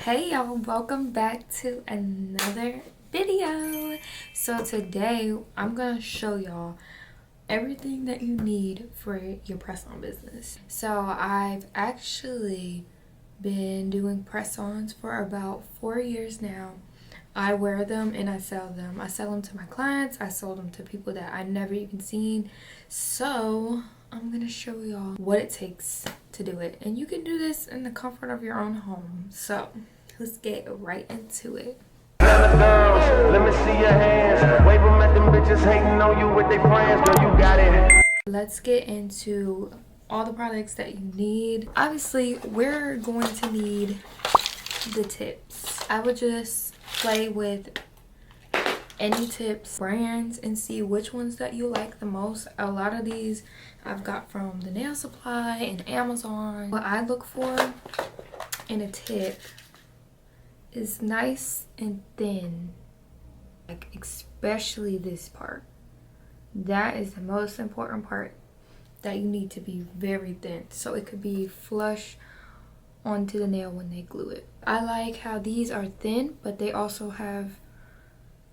Hey y'all, welcome back to another video. So today I'm gonna show y'all everything that you need for your press-on business. So I've actually been doing press-ons for about 4 years now. I wear them and I sell them. I sell them to my clients. I sold them to people that I never even seen. So I'm gonna show y'all what it takes to do it, and you can do this in the comfort of your own home. So let's get right into it. Let me see your hands. Wave them at them bitches hating on you with their friends. Girl, you got it. Let's get into all the products that you need. Obviously, we're going to need the tips. I would just play with any tips brands and see which ones that you like the most. A lot of these I've got from the nail supply and Amazon. What I look for in a tip is nice and thin, like especially this part. That is the most important part, that you need to be very thin so it could be flush onto the nail when they glue it. I like how these are thin, but they also have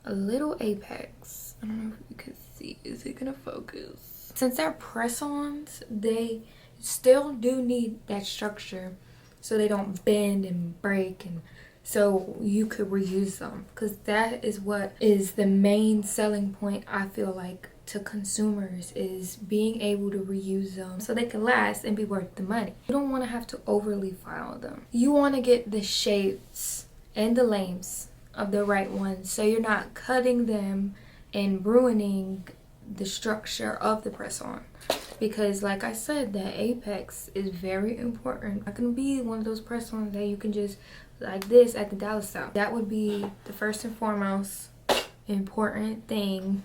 a little apex. I don't know if you can see. Is it gonna focus? Since they're press-ons, they still do need that structure so they don't bend and break, and so you could reuse them, because that is what is the main selling point, I feel like, to consumers, is being able to reuse them so they can last and be worth the money. You don't want to have to overly file them. You want to get the shapes and the lengths of the right ones, so you're not cutting them and ruining the structure of the press-on. Because like I said, the apex is very important. I can be one of those press-ons that you can just like this at the dollar store. That would be the first and foremost important thing,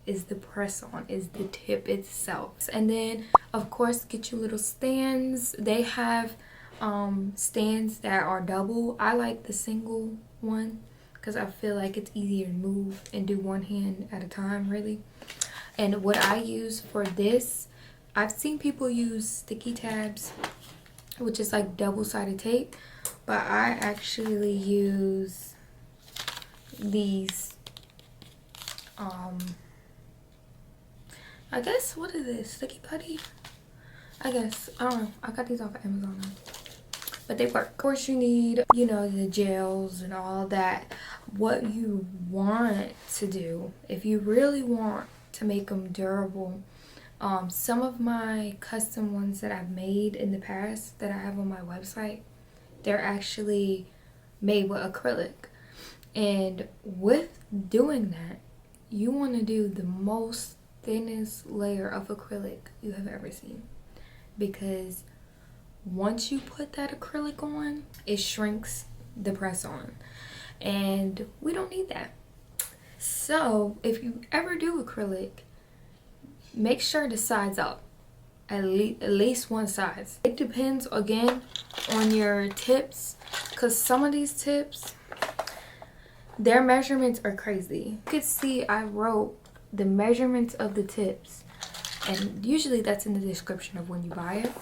is the press-on, is the tip itself. And then of course get your little stands. They have stands that are double. I like the single one because I feel like it's easier to move and do one hand at a time, really. And what I use for this, I've seen people use sticky tabs, which is like double-sided tape, but I actually use these, I guess, what is this, sticky putty? I guess, I don't know, I got these off of Amazon now, but they work. Of course you need, you know, the gels and all that. What you want to do, if you really want to make them durable, some of my custom ones that I've made in the past that I have on my website, they're actually made with acrylic. And with doing that, you want to do the most thinnest layer of acrylic you have ever seen, because once you put that acrylic on, it shrinks the press on, and we don't need that. So if you ever do acrylic, make sure the sides up, at least one size. It depends again on your tips, because some of these tips, their measurements are crazy. You can see I wrote the measurements of the tips, and usually that's in the description of when you buy it,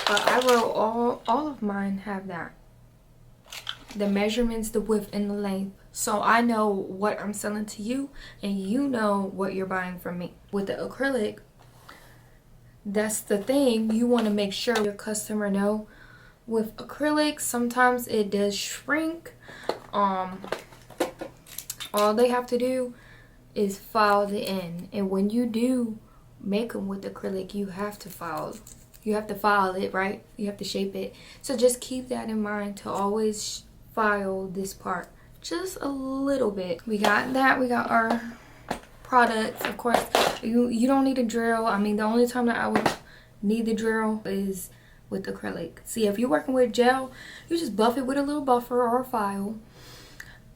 but I wrote all of mine have that, the measurements, the width and the length, so I know what I'm selling to you and you know what you're buying from me. With the acrylic, that's the thing, you want to make sure your customer know. With acrylic, sometimes it does shrink. All they have to do is file the end, and when you do make them with acrylic, you have to file it, right? You have to shape it. So just keep that in mind, to always file this part just a little bit. We got that. We got our products. Of course, you don't need a drill. I mean, the only time that I would need the drill is with acrylic. See, if you're working with gel, you just buff it with a little buffer or a file,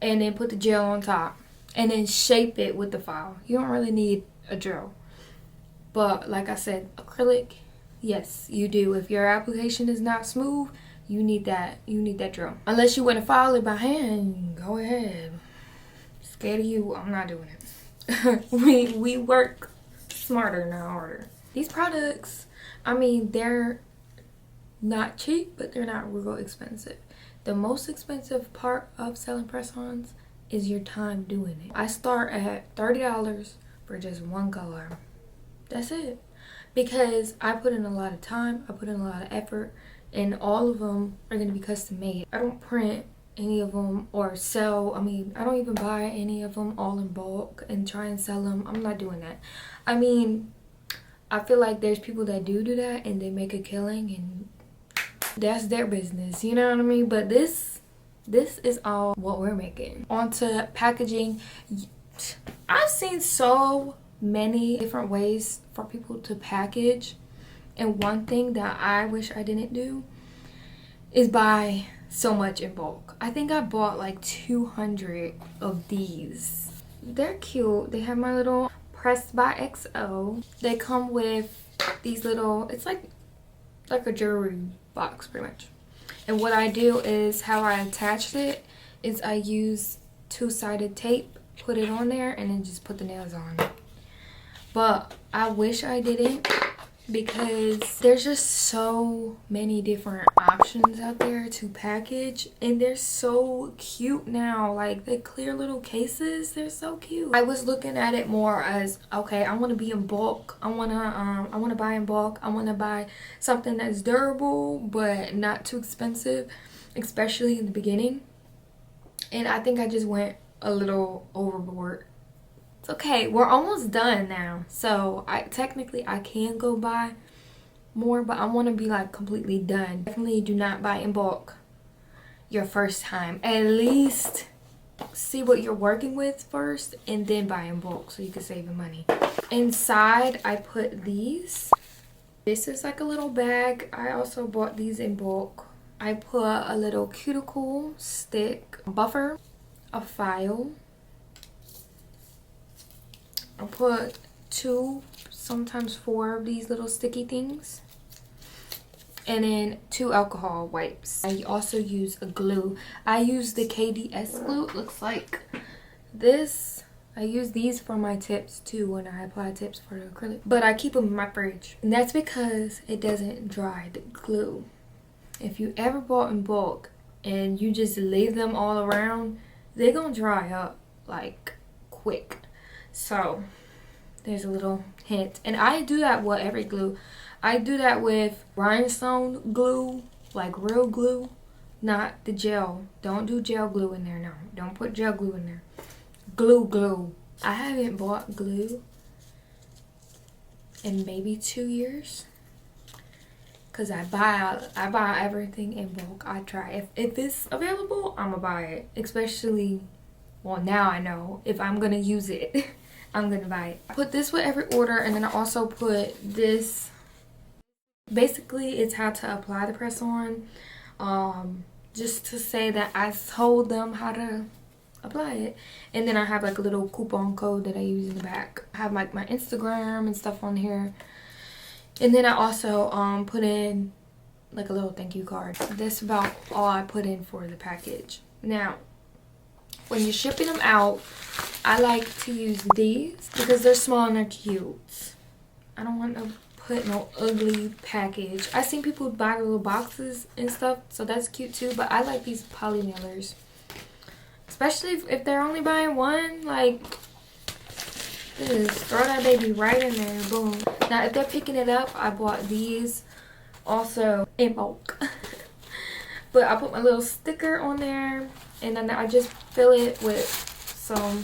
and then put the gel on top, and then shape it with the file. You don't really need a drill. But like I said, acrylic, yes, you do. If your application is not smooth, you need that drill. Unless you want to file it by hand, go ahead. Scared of you, I'm not doing it. we work smarter, not harder. These products, I mean, they're not cheap, but they're not real expensive. The most expensive part of selling press-ons is your time doing it. I start at $30 for just one color. That's it. Because I put in a lot of time, I put in a lot of effort, and all of them are going to be custom made. I don't print any of them or sell. I mean, I don't even buy any of them all in bulk and try and sell them. I'm not doing that. I mean, I feel like there's people that do that and they make a killing, and that's their business, you know what I mean? But this is all what we're making. On to packaging. I've seen so many different ways for people to package, and one thing that I wish I didn't do is buy so much in bulk. I think I bought like 200 of these. They're cute. They have my little pressed by XO. They come with these little, it's like a jewelry box pretty much. And what I do is, how I attached it is I use two-sided tape, put it on there, and then just put the nails on. But I wish I didn't, because there's just so many different options out there to package, and they're so cute now. Like the clear little cases, they're so cute. I was looking at it more as, okay, I want to be in bulk. I want to buy in bulk. I want to buy something that's durable but not too expensive, especially in the beginning. And I think I just went a little overboard. It's okay, we're almost done now, so I can go buy more, but I want to be like completely done. Definitely do not buy in bulk your first time. At least see what you're working with first and then buy in bulk so you can save your money. Inside I put these. This is like a little bag. I also bought these in bulk. I put a little cuticle stick, buffer, a file. I put 2, sometimes 4 of these little sticky things, and then 2 alcohol wipes. I also use a glue. I use the KDS glue. It looks like this. I use these for my tips too when I apply tips for the acrylic, but I keep them in my fridge, and that's because it doesn't dry, the glue. If you ever bought in bulk and you just leave them all around, they're gonna dry up like quick. So there's a little hint, and I do that with every glue. I do that with rhinestone glue, like real glue, not the gel. Don't do gel glue in there. No, don't put gel glue in there. Glue. I haven't bought glue in maybe 2 years, because I buy everything in bulk. I try, if it's available, I'm gonna buy it. Especially, well, now I know if I'm gonna use it I'm gonna buy it. I put this with every order, and then I also put this. Basically, it's how to apply the press on, just to say that I told them how to apply it. And then I have like a little coupon code that I use in the back. I have like my Instagram and stuff on here, and then I also put in like a little thank you card. That's about all I put in for the package. Now, when you're shipping them out, I like to use these because they're small and they're cute. I don't want to put no ugly package. I seen people buy the little boxes and stuff, so that's cute too, but I like these poly mailers. Especially if they're only buying one, like, just throw that baby right in there, boom. Now, if they're picking it up, I bought these also in bulk. But I put my little sticker on there, and then I just fill it with some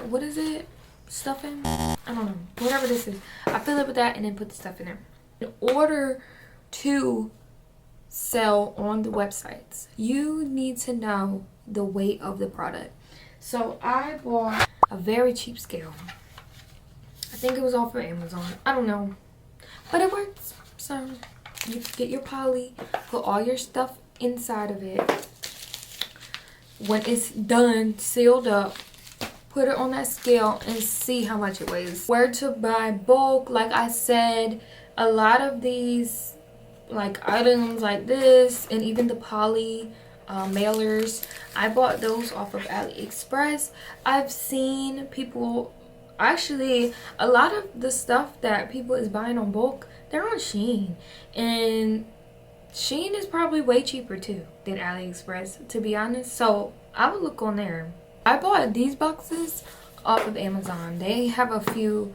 what is it? Stuffing? I don't know. Whatever this is. I fill it with that and then put the stuff in there. In order to sell on the websites, you need to know the weight of the product. So I bought a very cheap scale. I think it was off of Amazon. I don't know. But it works. So you get your poly, put all your stuff inside of it. When it's done, sealed up, put it on that scale and see how much it weighs. Where to buy bulk, like I said, a lot of these like items like this, and even the poly mailers, I bought those off of AliExpress. I've seen people, actually a lot of the stuff that people is buying on bulk, they're on Shein, and Shein is probably way cheaper too than AliExpress, to be honest. So I would look on there. I bought these boxes off of Amazon. They have a few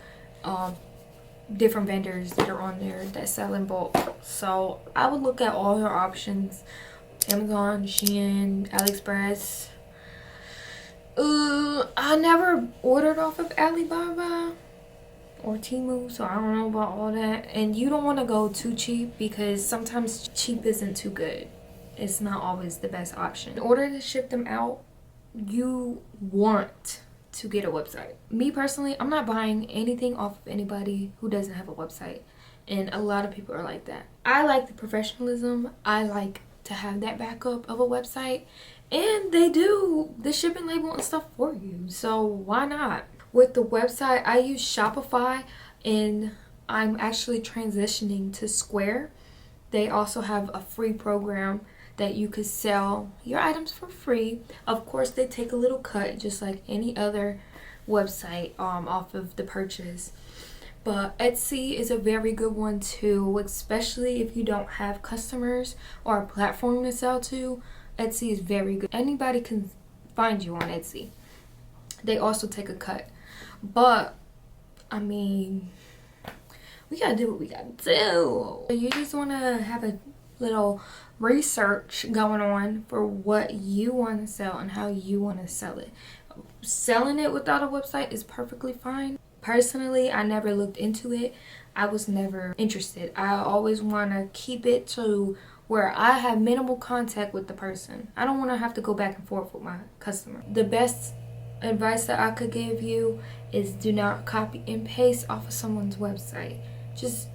different vendors that are on there that sell in bulk. So I would look at all your options. Amazon, Shein, AliExpress. I never ordered off of Alibaba or Temu, so I don't know about all that. And you don't want to go too cheap, because sometimes cheap isn't too good. It's not always the best option. In order to ship them out, you want to get a website. Me personally, I'm not buying anything off of anybody who doesn't have a website, and a lot of people are like that. I like the professionalism. I like to have that backup of a website, and they do the shipping label and stuff for you, so why not? With the website, I use Shopify, and I'm actually transitioning to Square. They also have a free program that you could sell your items for free. Of course, they take a little cut just like any other website off of the purchase. But Etsy is a very good one too, especially if you don't have customers or a platform to sell to. Etsy is very good. Anybody can find you on Etsy. They also take a cut. But, I mean, we gotta do what we gotta do. You just wanna have a little research going on for what you want to sell and how you want to sell it. Selling it without a website is perfectly fine. Personally, I never looked into it. I was never interested. I always want to keep it to where I have minimal contact with the person. I don't want to have to go back and forth with my customer. The best advice that I could give you is do not copy and paste off of someone's website. Just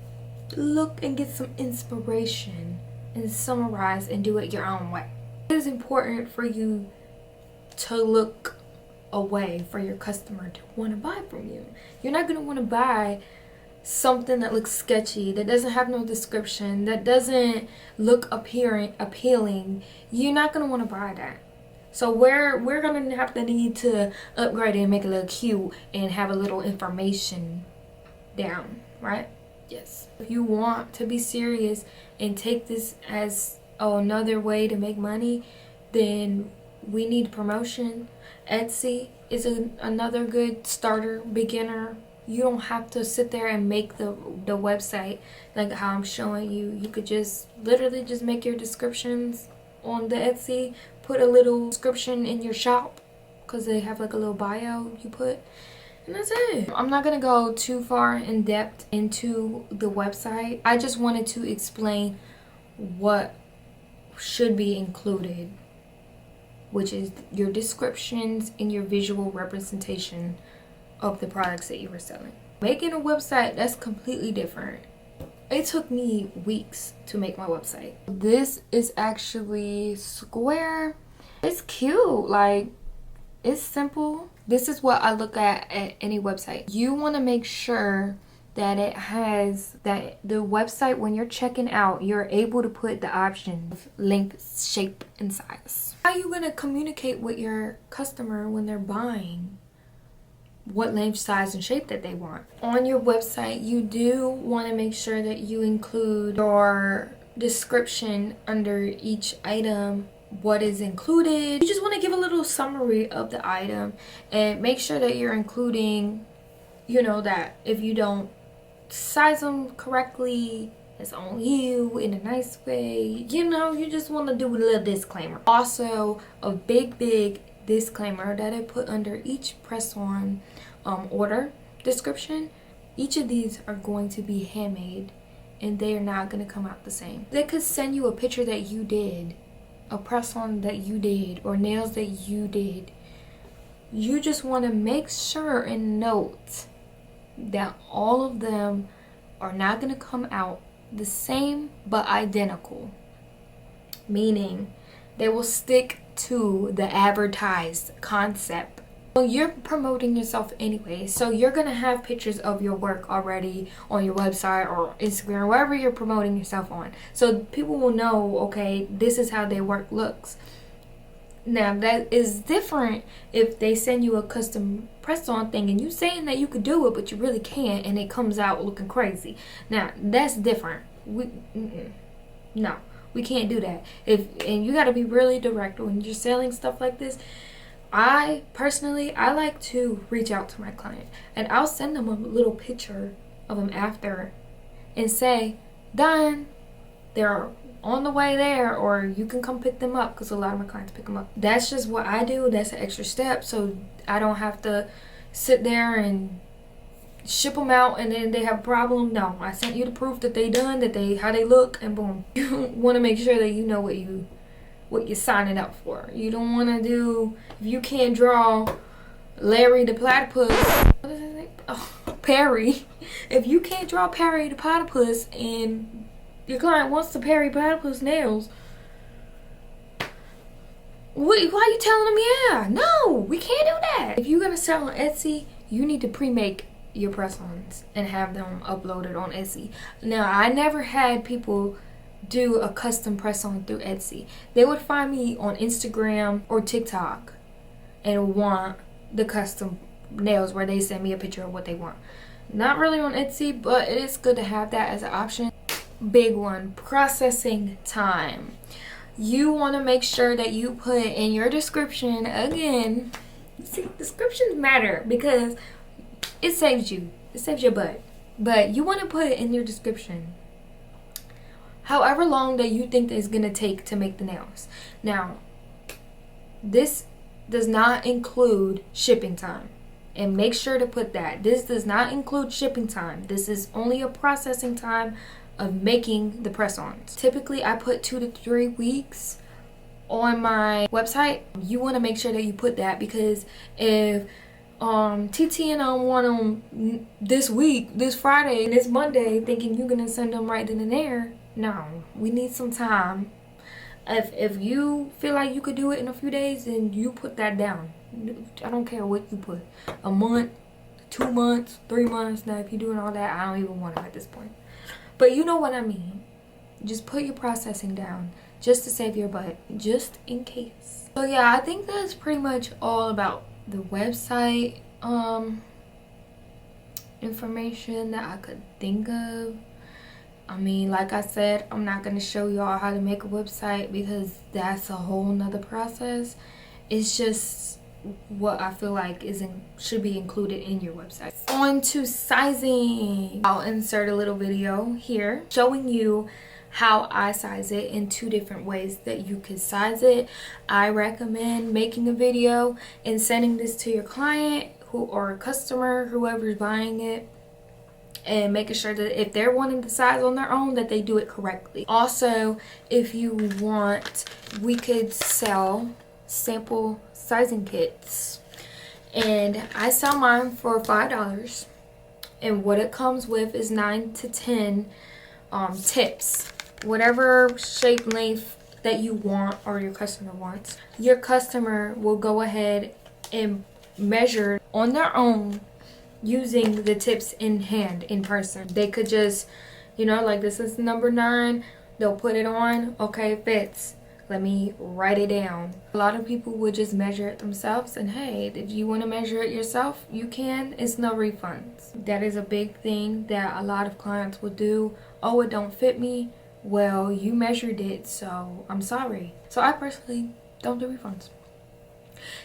look and get some inspiration and summarize and do it your own way. It is important for you to look away for your customer to want to buy from you. You're not going to want to buy something that looks sketchy, that doesn't have no description, that doesn't look appealing. You're not going to want to buy that. So we're going to have to need to upgrade it and make it look cute and have a little information down, right? Yes. If you want to be serious and take this as another way to make money, then we need promotion. Etsy is another good starter, beginner. You don't have to sit there and make the website like how I'm showing you. You could just literally just make your descriptions on the Etsy, put a little description in your shop because they have like a little bio you put, and that's it. I'm not gonna go too far in depth into the website. I just wanted to explain what should be included, which is your descriptions and your visual representation of the products that you were selling. Making a website, that's completely different. It took me weeks to make my website. This is actually Square. It's cute, like it's simple. This is what I look at any website. You want to make sure that it has that the website, when you're checking out, you're able to put the options length, shape, and size. How are you going to communicate with your customer when they're buying what length, size, and shape that they want? On your website, you do want to make sure that you include your description under each item, what is included. You just want to give a little summary of the item and make sure that you're including, you know, that if you don't size them correctly, it's on you in a nice way. You know, you just want to do a little disclaimer. Also, a big disclaimer that I put under each press-on order description. Each of these are going to be handmade and they are not going to come out the same. They could send you a picture that you did, a press-on that you did, or nails that you did. You just want to make sure and note that all of them are not going to come out the same but identical, meaning they will stick to the advertised concept. Well, you're promoting yourself anyway, so you're gonna have pictures of your work already on your website or Instagram, wherever you're promoting yourself on, so people will know, okay, this is how their work looks. Now that is different if they send you a custom press-on thing and you saying that you could do it but you really can't, and it comes out looking crazy. Now that's different. No, We can't do that. And you got to be really direct when you're selling stuff like this. I personally, I like to reach out to my client, and I'll send them a little picture of them after and say, done, they're on the way there, or you can come pick them up, because a lot of my clients pick them up. That's just what I do. That's an extra step, so I don't have to sit there and ship them out and then they have a problem. No, I sent you the proof that they done, that they how they look, and boom. You want to make sure that you know what you're signing up for. You don't want to do, if you can't draw Larry the platypus, what is his name? Oh, Perry. If you can't draw Perry the platypus and your client wants the Perry platypus nails, why are you telling them yeah? No, we can't do that. If you're gonna sell on Etsy, you need to pre-make your press-ons and have them uploaded on Etsy. Now, I never had people do a custom press-on through Etsy. They would find me on Instagram or TikTok and want the custom nails where they send me a picture of what they want. Not really on Etsy, but it is good to have that as an option. Big one, processing time. You want to make sure that you put in your description, again, see, descriptions matter because it saves you. It saves your butt. But you want to put in your description however long that you think that it's going to take to make the nails. Now, this does not include shipping time. And make sure to put that. This does not include shipping time. This is only a processing time of making the press-ons. Typically, I put 2 to 3 weeks on my website. You want to make sure that you put that, because if TT and I want them this week, this Friday, and this Monday, thinking you're gonna send them right then and there, no, we need some time. If you feel like you could do it in a few days, then you put that down. I don't care what you put. A month, 2 months, 3 months. Now, if you're doing all that, I don't even want it at this point. But you know what I mean. Just put your processing down just to save your butt, just in case. So yeah, I think that's pretty much all about the website information that I could think of. I mean, like I said, I'm not going to show y'all how to make a website because that's a whole nother process. It's just what I feel like should be included in your website. On to sizing. I'll insert a little video here showing you how I size it in 2 different ways that you could size it. I recommend making a video and sending this to your client or customer, whoever's buying it, and making sure that if they're wanting to size on their own, that they do it correctly. Also, if you want, we could sell sample sizing kits, and I sell mine for $5, and what it comes with is 9 to 10 tips, whatever shape, length that you want or your customer wants. Your customer will go ahead and measure on their own using the tips in hand, in person. They could just, you know, like, this is number 9, they'll put it on, okay, it fits, let me write it down. A lot of people would just measure it themselves, and hey, did you want to measure it yourself? You can. It's no refunds. That is a big thing that a lot of clients will do. Oh, it don't fit me. Well, you measured it, so I'm sorry. So I personally don't do refunds.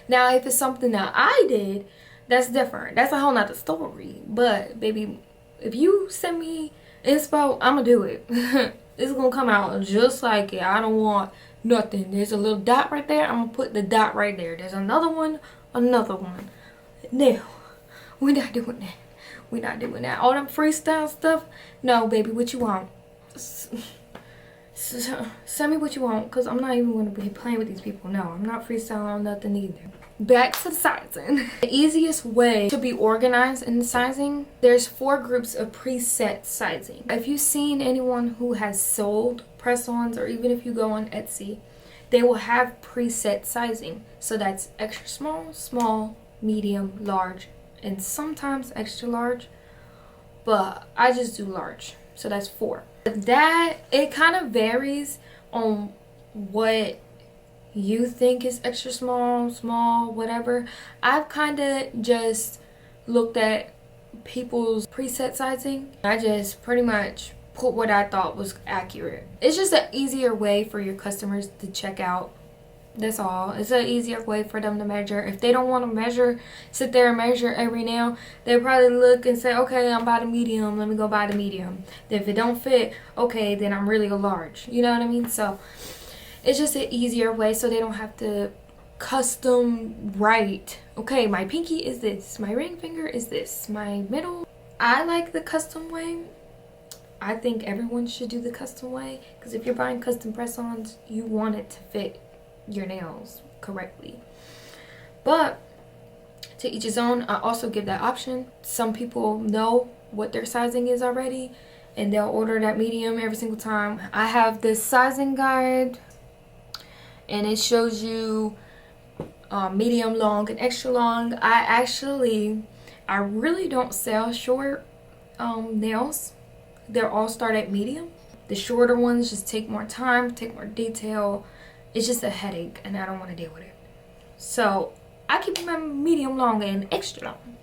Now, if it's something that I did, that's different. That's a whole nother story. But baby, if you send me inspo, I'ma do it. It's gonna come out just like it. I don't want nothing. There's a little dot right there, I'm gonna put the dot right there. There's another one. No, we're not doing that. We're not doing that. All them freestyle stuff, no baby. What you want? Send me what you want, because I'm not even going to be playing with these people. No, I'm not freestyling on nothing either. Back to the sizing. The easiest way to be organized in the sizing, there's 4 groups of preset sizing. If you've seen anyone who has sold press-ons, or even if you go on Etsy, they will have preset sizing. So that's extra small, small, medium, large, and sometimes extra large, but I just do large. So that's 4. That, it kind of varies on what you think is extra small, small, whatever. I've kind of just looked at people's preset sizing. I just pretty much put what I thought was accurate. It's just an easier way for your customers to check out. That's all. It's an easier way for them to measure. If they don't want to measure, sit there and measure every nail, they probably look and say, okay, I'm by the medium, let me go buy the medium. Then if it don't fit, okay, then I'm really a large. You know what I mean? So it's just an easier way so they don't have to custom write, okay, my pinky is this, my ring finger is this, my middle. I like the custom way. I think everyone should do the custom way, because if you're buying custom press-ons, you want it to fit your nails correctly. But to each his own. I also give that option. Some people know what their sizing is already and they'll order that medium every single time. I have this sizing guide and it shows you medium, long, and extra long. I really don't sell short nails. They're all start at medium. The shorter ones just take more time, take more detail. It's just a headache and I don't want to deal with it. So I keep my medium, long, and extra long.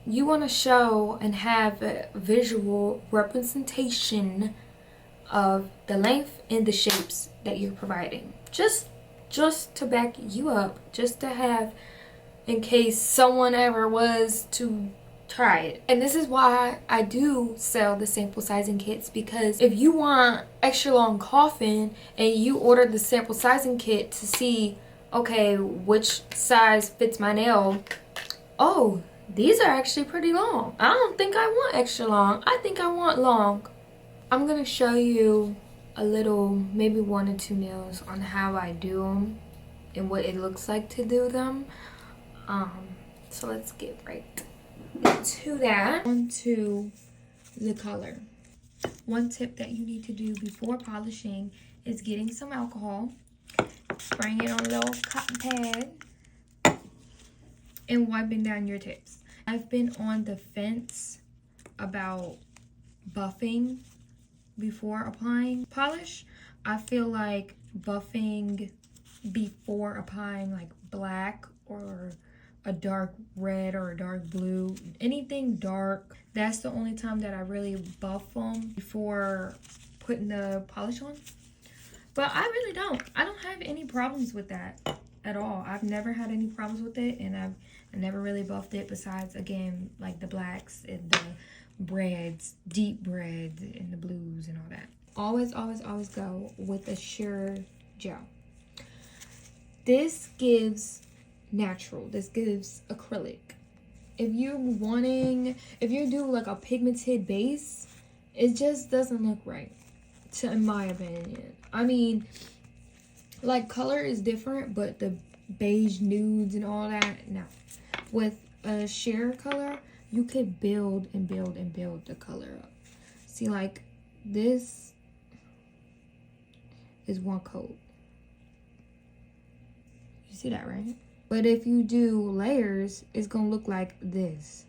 You want to show and have a visual representation of the length and the shapes that you're providing. Just to back you up, just to have in case someone ever was to try it. And this is why I do sell the sample sizing kits, because if you want extra long coffin and you order the sample sizing kit to see, okay, which size fits my nail, oh, these are actually pretty long. I don't think I want extra long. I think I want long. I'm gonna show you a little, maybe 1 or 2 nails on how I do them and what it looks like to do them. So let's get right to that. On to the color. One tip that you need to do before polishing is getting some alcohol, spraying it on a little cotton pad, and wiping down your tips. I've been on the fence about buffing before applying polish. I feel like buffing before applying like black or a dark red or a dark blue, anything dark, that's the only time that I really buff them before putting the polish on. But I really don't. I don't have any problems with that at all. I've never had any problems with it, and I never really buffed it besides, again, like the blacks and the reds, deep reds, and the blues and all that. Always, always, always go with a sheer gel. This gives natural. This gives acrylic. If you do like a pigmented base, it just doesn't look right, in my opinion. I mean, like, color is different, but the beige nudes and all that, no. With a sheer color, you could build and build and build the color up. See, like, this is one coat. You see that, right? But if you do layers, it's gonna look like this.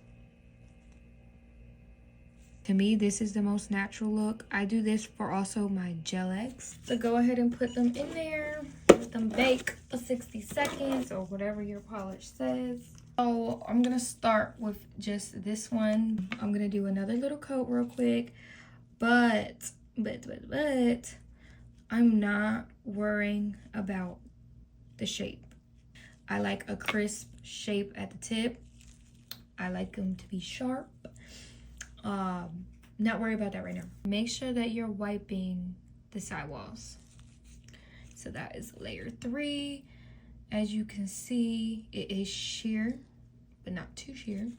To me, this is the most natural look. I do this for also my gel eggs. So go ahead and put them in there. Let them bake for 60 seconds or whatever your polish says. So I'm gonna start with just this one. I'm gonna do another little coat real quick. But I'm not worrying about the shape. I like a crisp shape at the tip. I like them to be sharp. Not worry about that right now. Make sure that you're wiping the sidewalls. So that is layer 3. As you can see, it is sheer, but not too sheer.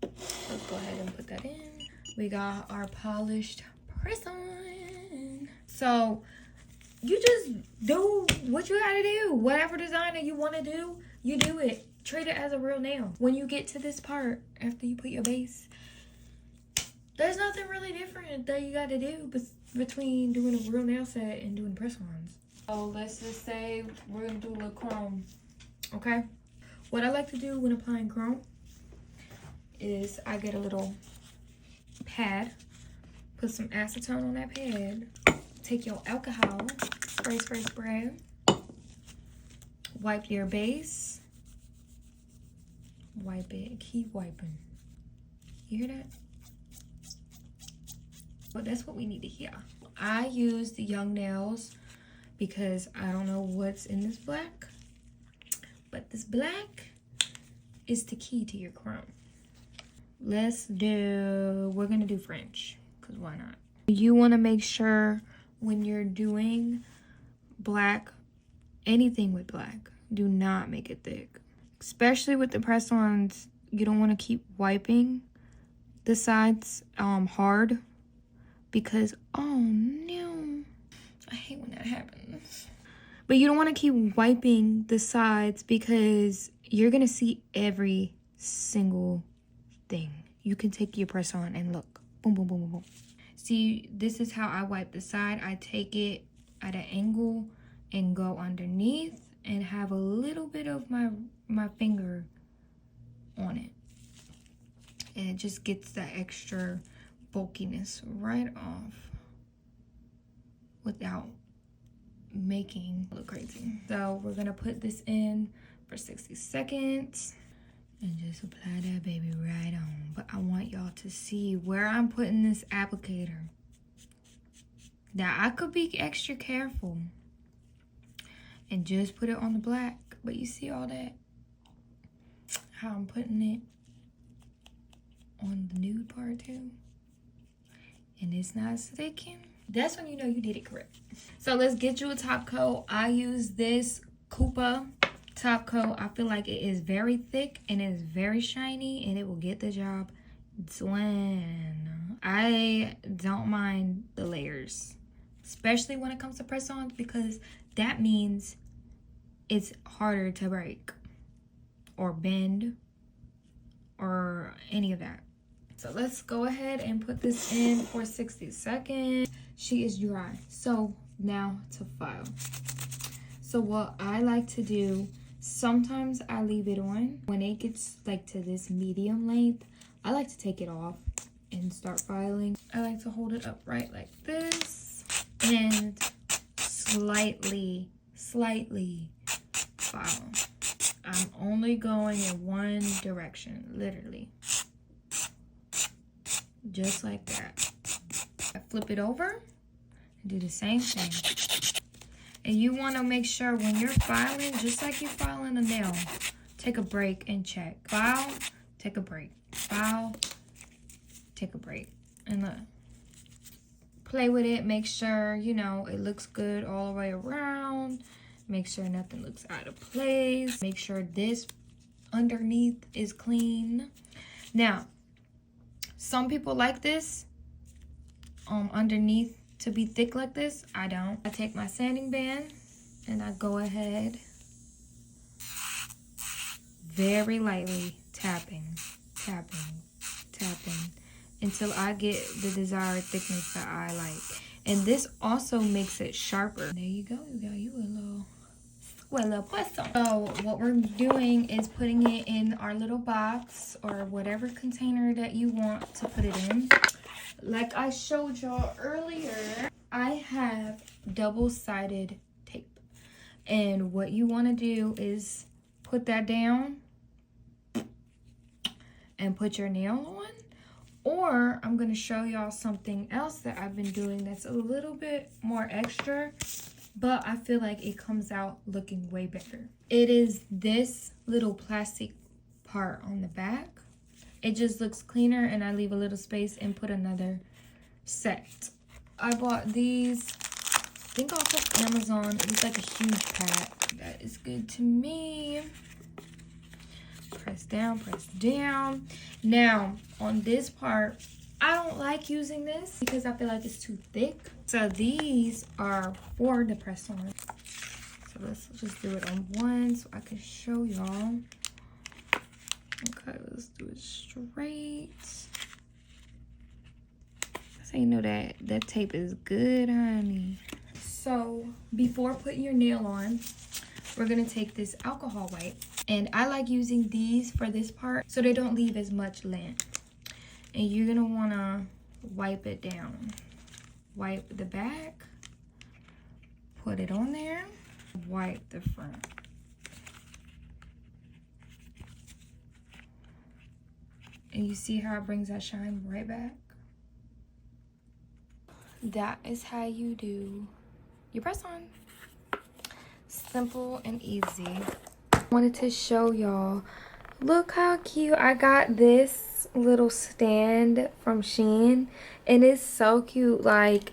Let's go ahead and put that in. We got our polished press-on. So you just do what you gotta do. Whatever designer you wanna do, you do it. Treat it as a real nail. When you get to this part, after you put your base, there's nothing really different that you gotta do between doing a real nail set and doing press-ons. So let's just say we're gonna do a little chrome, okay? What I like to do when applying chrome is I get a little pad, put some acetone on that pad, take your alcohol, spray, wipe your base, wipe it, keep wiping. You hear that? But that's what we need to hear. I use the Young Nails because I don't know what's in this black, but this black is the key to your crown. We're gonna do French, because why not? You wanna make sure when you're doing black, anything with black, do not make it thick. Especially with the press-ons, you don't wanna keep wiping the sides hard, because, oh no, I hate when that happens. But you don't wanna keep wiping the sides because you're gonna see every single thing. You can take your press on and look. Boom, boom, boom, boom, boom. See, this is how I wipe the side. I take it at an angle and go underneath and have a little bit of my finger on it. And it just gets that extra bulkiness right off without making it look crazy. So we're gonna put this in for 60 seconds. And just apply that baby right on. But I want y'all to see where I'm putting this applicator. Now, I could be extra careful and just put it on the black. But you see all that? How I'm putting it on the nude part too. And it's not sticking. That's when you know you did it correct. So let's get you a top coat. I use this Koopa top coat. I feel like it is very thick and it is very shiny and it will get the job done. I don't mind the layers, especially when it comes to press-ons, because that means it's harder to break or bend or any of that. So let's go ahead and put this in for 60 seconds. She is dry. So now to file. So what I like to do, sometimes I leave it on. When it gets like to this medium length, I like to take it off and start filing. I like to hold it upright like this and slightly file. I'm only going in one direction, literally. Just like that. I flip it over and do the same thing. And you want to make sure when you're filing, just like you're filing a nail, take a break and check. File, take a break. File, take a break. And look. Play with it. Make sure, you know, it looks good all the way around. Make sure nothing looks out of place. Make sure this underneath is clean. Now, some people like this underneath to be thick like this. I don't. I take my sanding band and I go ahead very lightly tapping until I get the desired thickness that I like. And this also makes it sharper. There you go. You got you a little puesto. So what we're doing is putting it in our little box or whatever container that you want to put it in. Like I showed y'all earlier, I have double-sided tape. And what you want to do is put that down and put your nail on. Or I'm going to show y'all something else that I've been doing that's a little bit more extra, but I feel like it comes out looking way better. It is this little plastic part on the back. It just looks cleaner, and I leave a little space and put another set. I bought these, I think off of Amazon. It was like a huge pack. That is good to me. Press down, press down. Now, on this part, I don't like using this because I feel like it's too thick. So these are for the press-on. So let's just do it on one so I can show y'all. Okay, let's do it straight. So you know that tape is good, honey. So before putting your nail on, we're gonna take this alcohol wipe. And I like using these for this part so they don't leave as much lint. And you're gonna wanna wipe it down. Wipe the back, put it on there, wipe the front. And you see how it brings that shine right back? that is how you do your press on. Simple and easy. Wanted to show y'all, look how cute. I got this little stand from Shein and it's so cute. Like,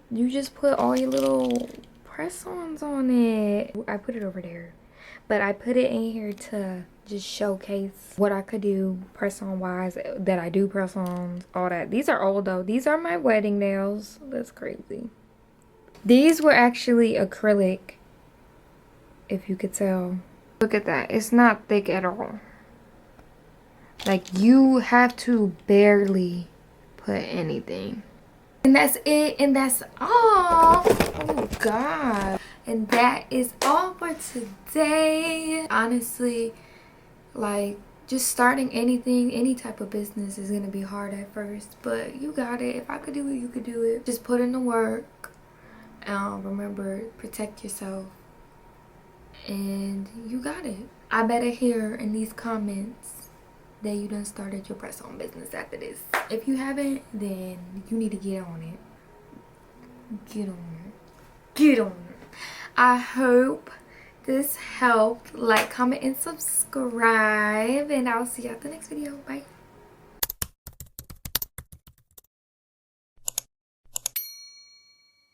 you just put all your little press-ons on it. I put it over there, but I put it in here to just showcase what I could do press-on wise, that I do press-ons, all that. These are old though. These are my wedding nails. That's crazy. These were actually acrylic, if you could tell. Look at that. It's not thick at all. Like, you have to barely put anything. And that's it, and that's all. Oh god. And that is all for today. Honestly, like, just starting anything, any type of business is gonna be hard at first, but you got it. If I could do it, you could do it. Just put in the work. Remember, protect yourself, and you got it. I better hear in these comments that you done started your press on business after this. If you haven't, then you need to get on it. Get on it. Get on it. I hope this helped. Like, comment, and subscribe, and I'll see you at the next video. Bye.